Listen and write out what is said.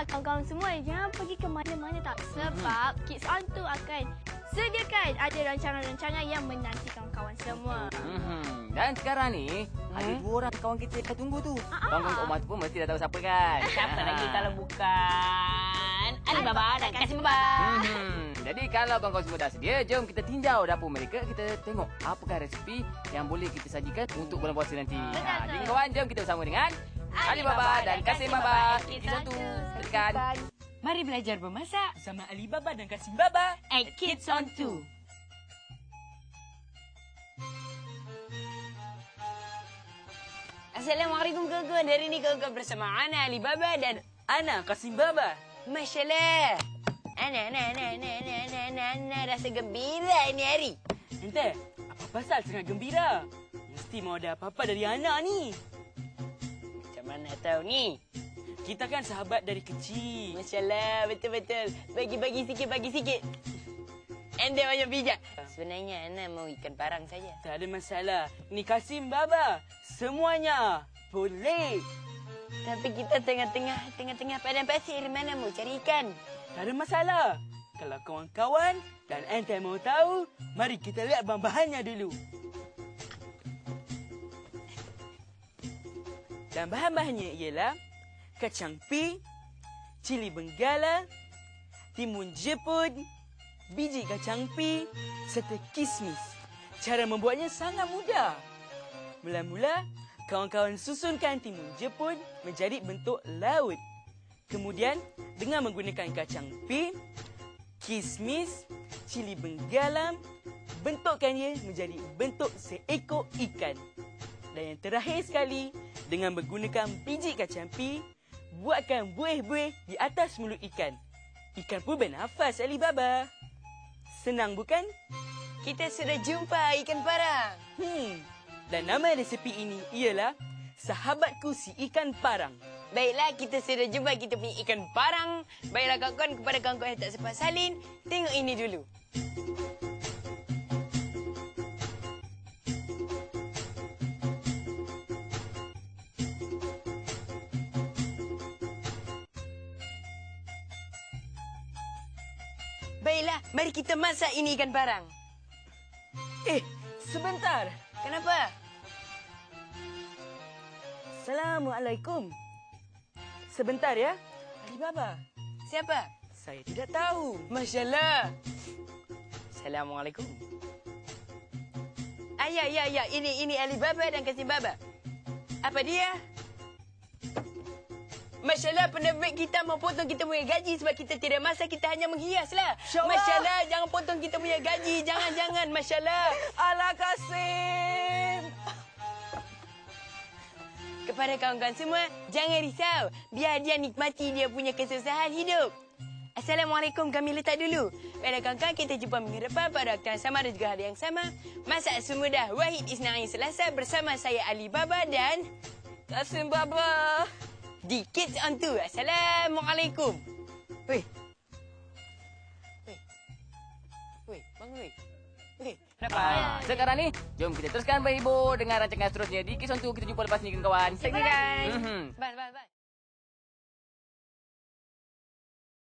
kawan-kawan semua jangan pergi ke mana-mana tak. Sebab Kids On Tu akan sediakan ada rancangan-rancangan yang menanti kawan-kawan semua. Dan sekarang ni, ada dua orang kawan kita yang tunggu tu. Kawan-kawan kat rumah tu pun mesti dah tahu siapa kan? Siapa lagi kalau bukan Alibaba dan Kasim Baba. Jadi kalau kawan-kawan semua dah sedia, jom kita tinjau dapur mereka. Kita tengok apakah resipi yang boleh kita sajikan untuk bulan puasa nanti. Jadi kawan, jom kita bersama dengan Alibaba dan Kasim Baba. Kids On Tu. Silakan. Mari belajar bermasak Sama Alibaba dan Kasim Baba. at Kids On 2. Assalamualaikum kawan-kawan. Hari ini kawan-kawan bersama Ana Alibaba dan Ana Kasim Baba. Masya Allah. Ana rasa gembira ini hari. Ente, apa pasal sangat gembira? Mesti mau ada apa-apa dari Ana ni. Macam mana tahu ni? Kita kan sahabat dari kecil. Masya Allah, betul-betul. Bagi sikit. Anda banyak bijak. Sebenarnya Ana mau ikan parang saja. Tak ada masalah. Ni Kasim Baba. Semuanya boleh. Tapi kita tengah-tengah padang pasir. Mana mau cari ikan? Tak ada masalah. Kalau kawan-kawan dan ente mau tahu, mari kita lihat bahan-bahannya dulu. Dan bahan-bahannya ialah kacang pi, cili benggala, timun jepun, biji kacang pi, serta kismis. Cara membuatnya sangat mudah. Mula-mula, kawan-kawan susunkan timun jepun menjadi bentuk laut. Kemudian, dengan menggunakan kacang pi, kismis, cili benggala, bentukkannya menjadi bentuk seekor ikan. Dan yang terakhir sekali, dengan menggunakan biji kacang pi, buatkan buih-buih di atas mulut ikan. Ikan pun bernafas, Alibaba. Senang bukan? Kita sudah jumpa ikan parang. Dan nama resepi ini ialah Sahabatku Si Ikan Parang. Baiklah, kita sudah jumpa kita punya ikan parang. Baiklah kawan-kawan, kepada kawan-kawan yang tak sempat salin, tengok ini dulu. Baiklah, mari kita masak ini ikan parang. Sebentar. Kenapa? Assalamualaikum. Sebentar ya. Alibaba, Siapa? saya tidak tahu. Masya Allah. Assalamualaikum. Ya. Ini Alibaba dan Kasim Baba. Apa dia? Masya Allah, penerbit kita mau potong kita punya gaji sebab kita tidak masak, kita hanya menghiaslah. Masya Allah, jangan potong kita punya gaji. Jangan. Masya Allah. Ala Kasim. Kepada kawan-kawan semua, jangan risau. Biar dia nikmati dia punya kesusahan hidup. Assalamualaikum, kami letak dulu. Pada kawan-kawan, kita jumpa minggu depan pada waktu yang sama dan juga hari yang sama. Masak semudah Wahid Isnain Selasa bersama saya Alibaba dan Kasim Baba. di Kids On 2. Assalamualaikum. Weh, bangun weh. Kenapa? Sekarang ni, jom kita teruskan berhibur dengan rancangan seterusnya di Kids On Tu. Kita jumpa lepas ni kawan-kawan. Sekejap guys.